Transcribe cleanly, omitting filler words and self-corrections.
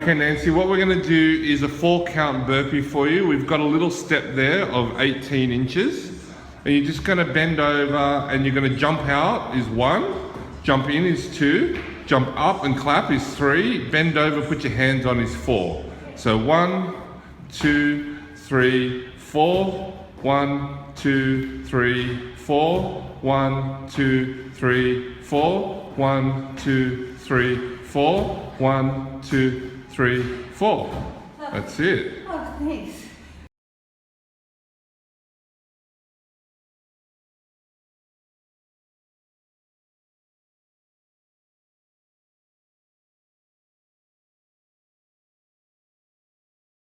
Okay, Nancy, what we're going to do is a 4-count burpee for you. We've got a little step there of 18 inches. And you're just going to bend over and you're going to jump out is 1, jump in is 2, jump up and clap is 3, bend over, put your hands on is 4. So 1, 2, 3, 4, 1, 2, 3, 4, 1, 2, 3, 4, 1, 2, 3, 4, 1, 2, 3, 4. That's it. Oh, thanks.